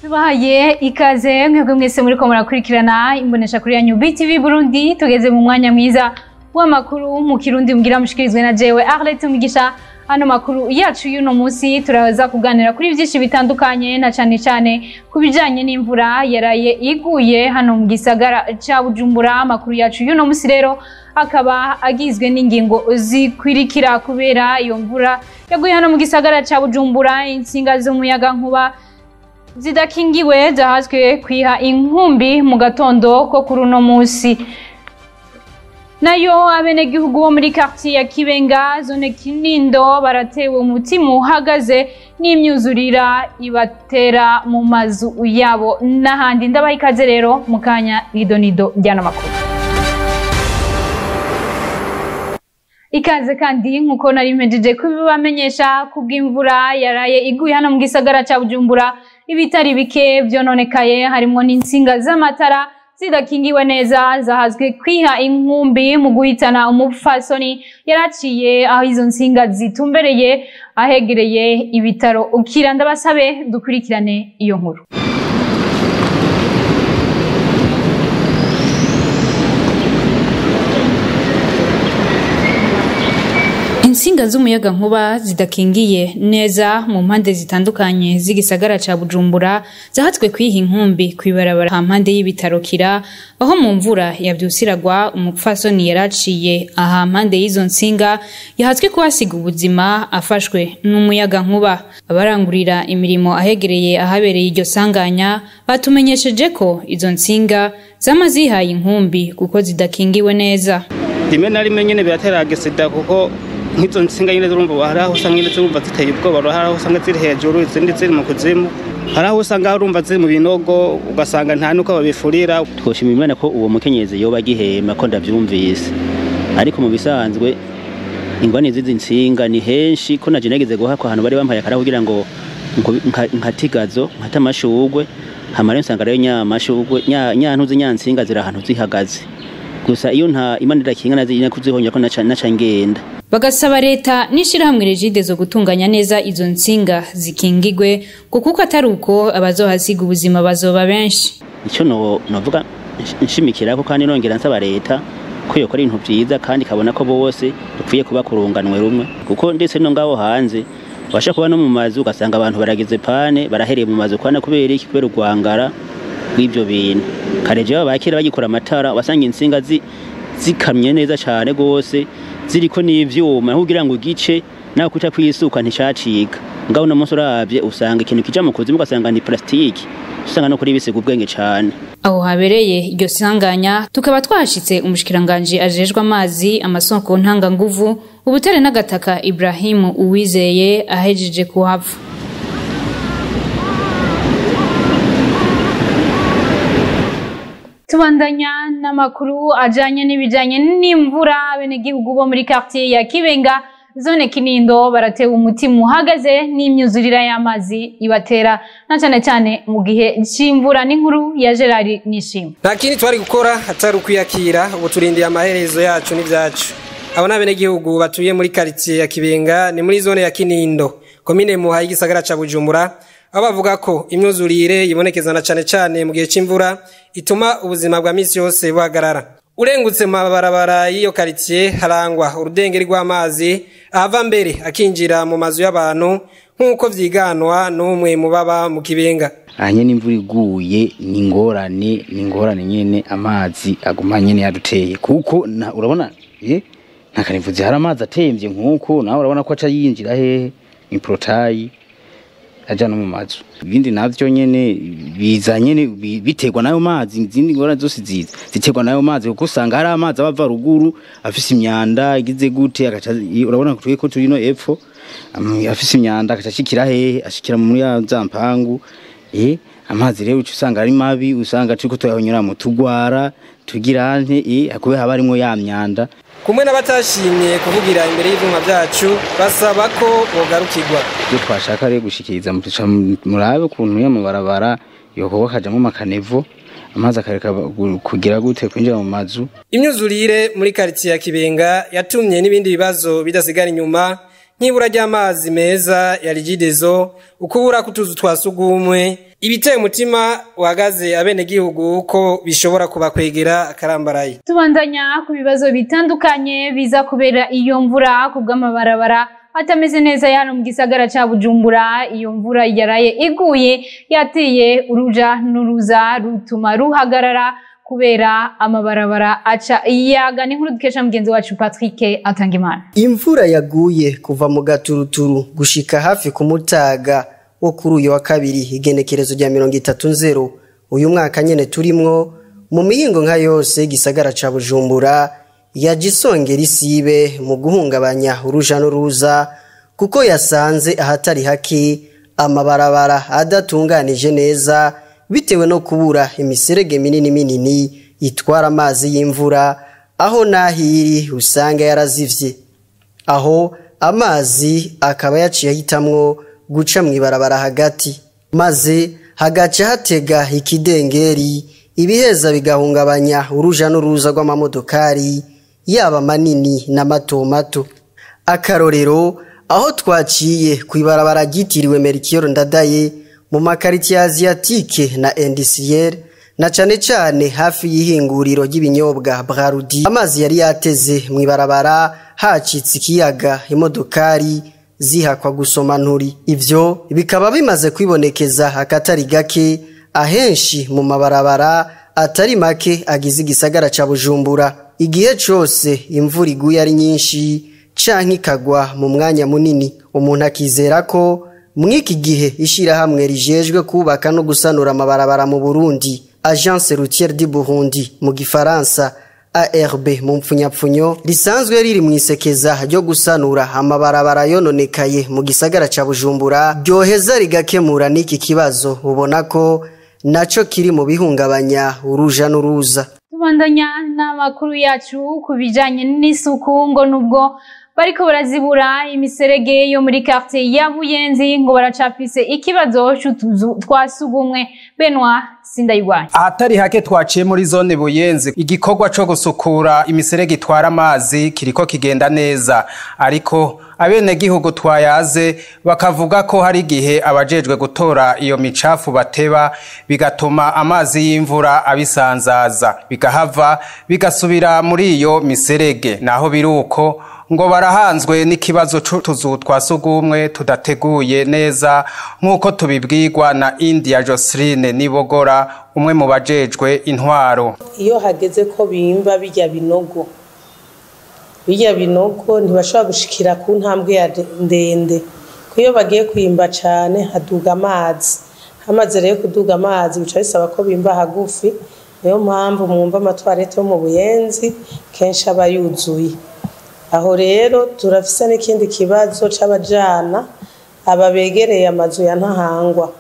Tubahaye ikaze mwebwe mwese muri ko murakurikirana imbonesha kuri yanyu BTV Burundi. Tugeze mu mwanya mwiza w'amakuru mu Kirundi mugira mushikirizwe na jewe Arlette Mugisha. Hano makuru yacu y'uno munsi turaza kuganira kuri byinshi bitandukanye na cyane kubijanye n'imvura yaraye iguye hano mu gisagara ca Bujumbura. Makuru yacu y'uno munsi rero akaba agizwe n'ingingo zikwirikira kubera iyo mvura yaguye hano mu gisagara ca Bujumbura. Insinga z'umuyaga nkuba zidakingiwe zahazwe kwiha inkumbi mu gatondo ko kuri uno munsi. Nayo abenegihugu bo muri quartier ya Kibenga zone Kinindo baratewe umutima uhagaze n'imyuzurira ibatera mu mazu yabo n'ahandi. Ndabaha ikaze rero mu kanya idonido njyana makuru. Ikaze kandi nkuko nari mpejeje kubibamenyesha kubw'imvura yaraye iguye hano mu gisagara ca Bujumbura. Ibitari bike vyononekaye harimo n'insinga z'amatara zidakingiwe neza zahazwe kwiha inkumbi mu guhitana umupfasoni yaraciye aho izo nsinga zitumbereye ahegereye ibitaro ukira. Ndabasabe dukurikirane iyo nkuru. Insinga z'umuyaga nkuba zidakingiye neza mu mpande zitandukanye z'igisagara ca Bujumbura zahatswe kwiha inkumbi kwibarabara hampande y'ibitaro kira aho mu mvura yavyusiragwa umupfasoni yaraciye aha mpande y'izo nsinga yahatswe kuhasiga ubuzima afashwe n'umuyaga nkuba. Abarangurira imirimo ahegereye ahabereye iryo sanganya batumenyesheje ko izo nsinga zama zihaye inkumbi kuko zidakingiwe neza. Rimwe na rimwe nyene biratera agisida kuko nk'izo nsinga nyine zurumva hari aho usanga nyine zurumva ziteye ubwoba, hari aho usanga ziri hejuru izindi ziri mu kuzimu, hari aho usanga urumva ziri mu binogo ugasanga nta nuko babifurira. Twoshima Imana ko uwo mukenyezi yoba gihema ko ndavyumvise, ariko mu bisanzwe ingwane zizi nsinga ni henshi ko naje nageze guhakwa ahantu bari bampaye akara kugira ngo nkatigazo nkatamashugwe hamara nsanga rero nyamashugwe nyantuzi nyansinga zira ahantu zihagaze gusa iyo nta Imana irakinga nazi kuzihonja ko naca ngenda. Bagasaba leta n'ishirahamwe Regide zo gutunganya neza izo nsinga zikingigwe kuko atari uko abazohasiga ubuzima bazoba benshi. Ico novuga nshimikira ko kandi nongera nsaba leta ko yokora ibintu vyiza kandi kabona ko bose dupfuye kuba kurunganwe rumwe kuko ndetse no ngaho hanze basha kuba no mu mazu ugasanga abantu baragize pane barahereye mu mazu kwana kubera iki kubera urwangara rw'ivyo bintu. Kareje bakira bagikora amatara wasanga insinga zikamye neza cyane gose ziriko n'ivyuma kugira ngo igice naho kuca kwisuka nticacika. Ngaho no munsi uravye usanga ikintu kija mu kuzimu ugasanga ni plastiki usanga no kuri bisiga ubwenge cyane. Aho habereye iryo sanganya tukaba twashitse umushikiranganje ajejwe amazi amasoko ntanga nguvu ubutare n'agataka Ibrahim Uwizeye ahejeje kuhava. Tubandanya n'amakuru ajanye n'ibijanye n'imvura. Abenegihugu bo muri quartier ya Kibenga zone Kinindo baratewe umutima uhagaze n'imyuzurira y'amazi ibatera na cyane mu gihe c'imvura. N'inkuru ya Gerard Nishima. Nta kindi twari gukora atari kwiyakira ubu turindiye amaherezo yacu n'ivyacu. Abo n'abenegihugu batuye muri quartier ya Kibenga ni muri zone ya Kinindo komine Muha y'igisagara ca Bujumbura. Abavuga ko imyuzurire yibonekezana cyane mu gihe c'imvura ituma ubuzima bwa misi yose buhagarara. Urengutse mu mabarabara y'iyo quartier harangwa urudengeri rw'amazi ava mbere akinjira mu mazu y'abantu nk'uko vyiganwa n'umwe mu baba mu Kibenga. Anye n'imvura iguye ni ingorane nyene amazi aguma nyene yaduteye kuko urabona nta kanivuze hari amazi atemvye nk'uko nawe urabona ko aca yinjira hehe improtayi aja no mu mazu. Ibindi navyo nyene biza nyene biterwa nayo mazi, izindi ngorane zose ziterwa nayo mazi kuko usanga hari amazi abava ruguru afise imyanda igize gute agaca urabona ko turi no epfo afise imyanda agaca ashikira hehe ashikira muri za mpangu. Amazi rero usanga ari mabi, usanga turiko tuyahonyora mu tugwara tugira nte akube haba arimo ya myanda. Kumwe n'abatashimye kuvugira imbere y'ivyuma byacu basaba ko bogarukirwa. Iyo twashaka rero gushikiriza murabe ukuntu yo mu barabara yokoba kajamo makanevo amazi akareka kugira gute kwinjira mu mazu. Imyuzurire muri quartier ya Kibenga yatumye n'ibindi bibazo bidasigara inyuma nk'ibura ry'amazi meza ya rigidezo, ukubura kutuzu twasugumwe, ibiteye umutima wagaze abenegihugu ko bishobora kubakwegera akarambaraye. Tubandanya ku bibazo bitandukanye biza kubera iyo mvura kubw'amabarabara atameze neza hano mu gisagara ca Bujumbura. Iyo mvura yaraye iguye yateye uruja n'uruza rutuma ruhagarara kubera amabarabara aca iyaga. Ni nkuru dukesha mugenzi wacu Patrick Atangimana. Imvura yaguye kuva mu gaturuturu gushika hafi ku mutaga wo kuri uyu wa kabiri igenekerezo rya 30 uyu mwaka nyene turimwo mu mihingo nka yose igisagara ca Bujumbura yagisongera isibe mu guhungabanya uruja n'uruza kuko yasanze ahatari haki amabarabara adatunganije neza bitewe no kubura imiserege minini itwara amazi y'imvura, aho nahiri usanga yarazivye, aho amazi akaba yaciye ahitamwo guca mw'ibarabara hagati, maze hagaca hatega ikidengeri, ibiheza bigahungabanya uruja n'uruza rw'amamodokari yaba manini na mato mato. Akarorero aho twaciye kw'ibarabara ryitiriwe Melchior Ndadaye mu makaritiye Asiatique na Industriel na cane hafi y'ihinguriro ry'ibinyobwa Brarudi, amazi yari yateze mw'ibarabara hacitse ikiyaga, imodokari zihakwa gusoma nturi. Ivyo bikaba bimaze kwibonekeza akatari gake ahenshi mu mabarabara atari make agize igisagara ca Bujumbura. Igihe cose imvura iguye ari nyinshi canke ikagwa mu mwanya munini, umuntu akizera ko mwiki gihe ishirahamwe rijejwe kubaka no gusanura amabarabara mu Burundi, Agence Routière du Burundi mu gifaransa ARB mu mpfunyapfunyo, risanzwe riri mwisekeza ryo gusanura amabarabara yononekaye mu gisagara ca Bujumbura, ryoheza rigakemura n'iki kibazo ubona ko naco kiri mu bihungabanya uruja n'uruza. Tubandanya n'amakuru yacu kubijanye n'isuku, ngo nubwo bariko barazibura imiserege yo muri quartier ya Buyenzi ngo baracafise ikibazo c'utuzu twasugumwe. Benwa Sindayigwanya. Ahatari hake twaciye muri zone Buyenzi, igikorwa co gusukura imiserege itwara amazi kiriko kigenda neza, ariko abenegihugu twayaze bakavuga ko hari igihe abajejwe gutora iyo micafu bateba, bigatuma amazi y'imvura abisanzaza bigahava bigasubira muri iyo miserege. Naho biruko ngo barahanzwe n'ikibazo c'utuzu twasugumwe tudateguye neza, nk'uko tubibwirwa na India Joseline Nibogora, umwe mu bajejwe intwaro. Iyo hageze ko bimba bijya binogo ntibashobora gushikira ku ntambwe ya ndende, kuyo bagiye kwimba cane haduga amazi, hamaze rero kuduga amazi bica bisaba ko bimba hagufi. Niyo mpamvu mwumva amatwarete yo mu Buyenzi kenshi aba yuzuye. Aho rero turafise n'ikindi kibazo c'abajana ababegereye amazu ya ntahangwa,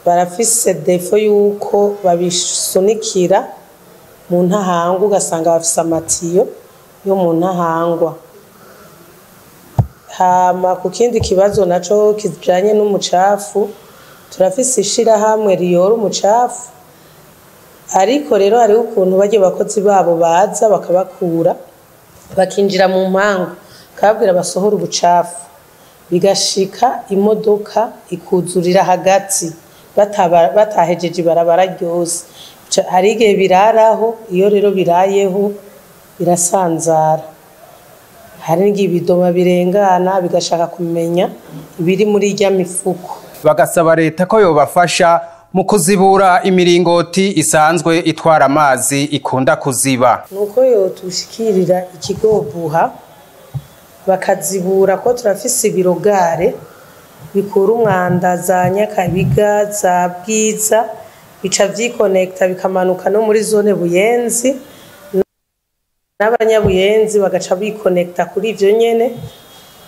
barafise defo yuko babisunikira mu ntahangwa, ugasanga bafise amatiyo yo mu ntahangwa. Hama ku kindi kibazo naco kijanye n'umucafu, turafise ishirahamwe riyora umucafu, ariko rero hariho ukuntu bagiye bakozi babo baza bakabakura bakinjira mu mpangu kabwira basohora ubucafu, bigashika imodoka ikuzurira hagati batahejeje ibarabara ryose. Hari igihe biraraho, iyo rero birayeho birasanzara, hari n'igihe ibidoma birengana bigashaka kumenya ibiri muri irya mifuko. Bagasaba leta ko yobafasha mu kuzibura imiringoti isanzwe itwara amazi ikunda kuziba. Nuko yo tushikirira ikigobuha bakazibura, ko turafise ibirogare bikura umwanda za Nyakabiga za Bwiza, bica vyikonekta bikamanuka no muri zone Buyenzi, n'abanyabuyenzi bagaca bikonekta kuri ivyo nyene,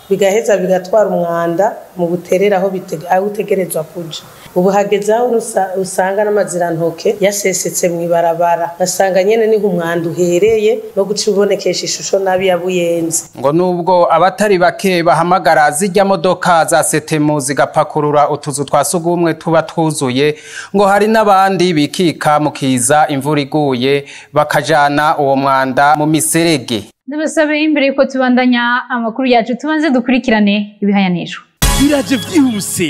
bigaheza bigatwara umwanda mu buterera aho utegerezwa kuja. Ubu hageze aho usanga n'amazirantoke yasesetse mw'ibarabara, basanga nyene niho umwanda uhereye no guca ubonekesha ishusho nabi ya Buyenzi. Ngo nubwo abatari bake bahamagara zijya modoka za setemu zigapakurura utuzu twasugumwe tuba twuzuye, ngo hari n'abandi bikika mukiza imvura iguye bakajana uwo mwanda mu miserege. ndabasabe imbere yuko tubandanya amakuru yacu tubanze dukurikirane ibihayanisho biraje vyihuse.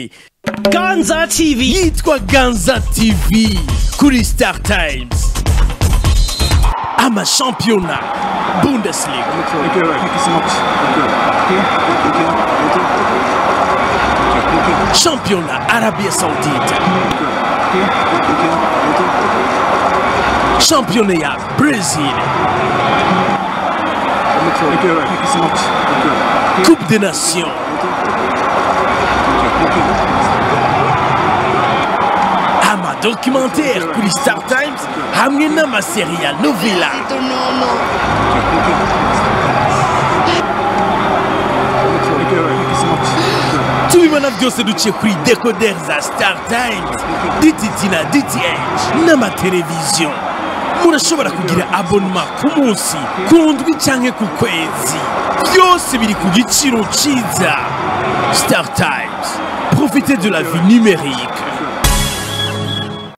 Ganza TV yitwa Ganza TV kuri Star Times. Ama championnat Bundesliga. Championnat Arabie Saoudite. Championnat Brésil. Coupe des Nations. Ama documentaire kuri Star Times hamwe n'amaserial novela. Tubibona byose duciye kuri decoder za Star Times, DTT na DTH n'amateleviziyo. Murashobora kugira abonnement ku munsi, ku ndwi canke ku kwezi. Byose biri ku giciro ciza. Star Times, profitez de la vie numérique.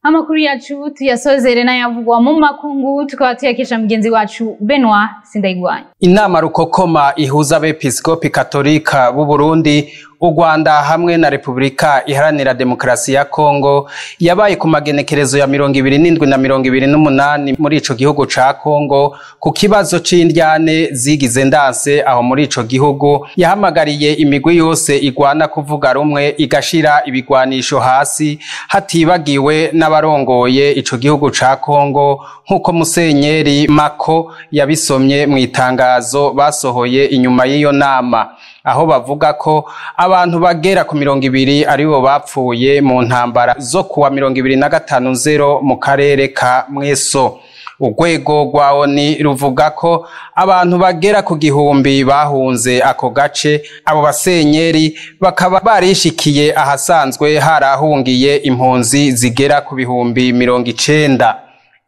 Amakuru yacu tuyasozere n'ayavugwa mu makungu tukaba tuyakesha mugenzi wacu Benoit Sindayigwanya. Inama rukokoma ihuza abepiskopi katolika b'u Burundi, u Rwanda hamwe na Repubulika Iharanira Demokarasi ya Kongo yabaye ku magenekerezo ya 27 na 28 muri ico gihugu ca Kongo ku kibazo c'indyane zigize ndanse aho muri ico gihugu. Yahamagariye imigwi yose igwana kuvuga rumwe igashira ibigwanisho hasi hatibagiwe n'abarongoye ico gihugu ca Kongo nkuko Musenyeri Mako yabisomye mu itangazo basohoye inyuma y'iyo nama, aho bavuga ko abantu bagera ku 200 aribo bapfuye mu ntambara zo kuwa 25/0 mu karere ka Mweso. Urwego rwa ONU ruvuga ko abantu bagera ku 1000 bahunze ako gace. Abo basenyeri bakaba barishikiye ahasanzwe harahungiye impunzi zigera ku 90,000.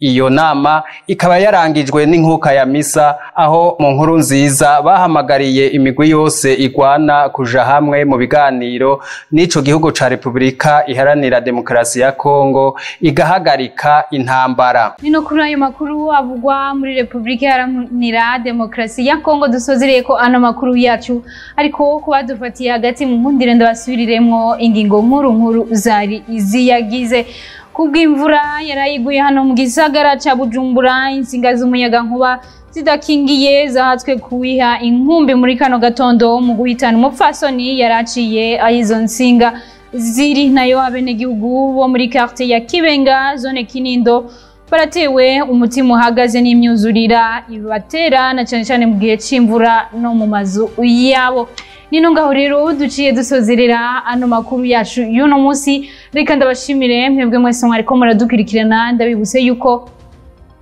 Iyo nama ikaba yarangijwe n'inkuka ya misa, aho mu nkuru nziza bahamagariye imigwi yose igwana kuja hamwe mu biganiro n'ico gihugu ca Repubulika Iharanira Demokarasi ya Kongo igahagarika intambara. Nino kuri ayo makuru avugwa muri Repubulika Iharanira Demokarasi ya Kongo dusozereye ko ano makuru yacu, ariko kubadufatiye hagati mu nkundire ndabasubiriremwo ingingo nkuru zari iziyagize. Kubw'imvura yarayiguye hano mu gisagara ca Bujumbura, insinga z'umuyaga nkuba zidakingiye zahatswe kuwiha inkumbi muri kano gatondo mu guhitana umupfasoni yaraciye ayizo nsinga ziri. Nayo abenegihugu bo muri quartier ya Kibenga zone Kinindo baratewe umutima uhagaze n'imyuzurira ibatera na cyane mu gihe c'imvura no mu mazu yabo. Nino ngaho rero duciye dusozerera ano makuru yacu y'uno munsi. Reka ndabashimire mwebwe mwese mwariko muradukurikirana, ndabibuse yuko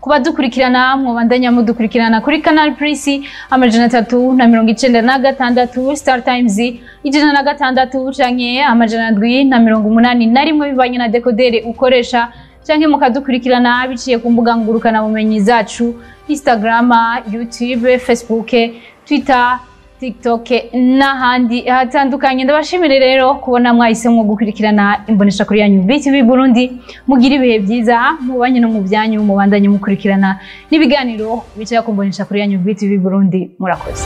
kuba dukurikirana mwobandanya mudukurikirana kuri Canal Plus 396 Star Times 106 canke 781 bivanye na dekodere ukoresha, canke mukadukurikirana biciye ku mbuga ngurukana bumenyi zacu Instagram, YouTube, Facebook, Twitter, TikTok n'ahandi hatandukanye. Ndabashimire rero kubona mwahisemo gukurikirana imbonesha kuri yanyu BTV Burundi. Mugira ibihe byiza mubanye no mu byanyu, mubandanye mukurikirana n'ibiganiro bicaye ku mbonesha kuri yanyu BTV Burundi. Murakoze.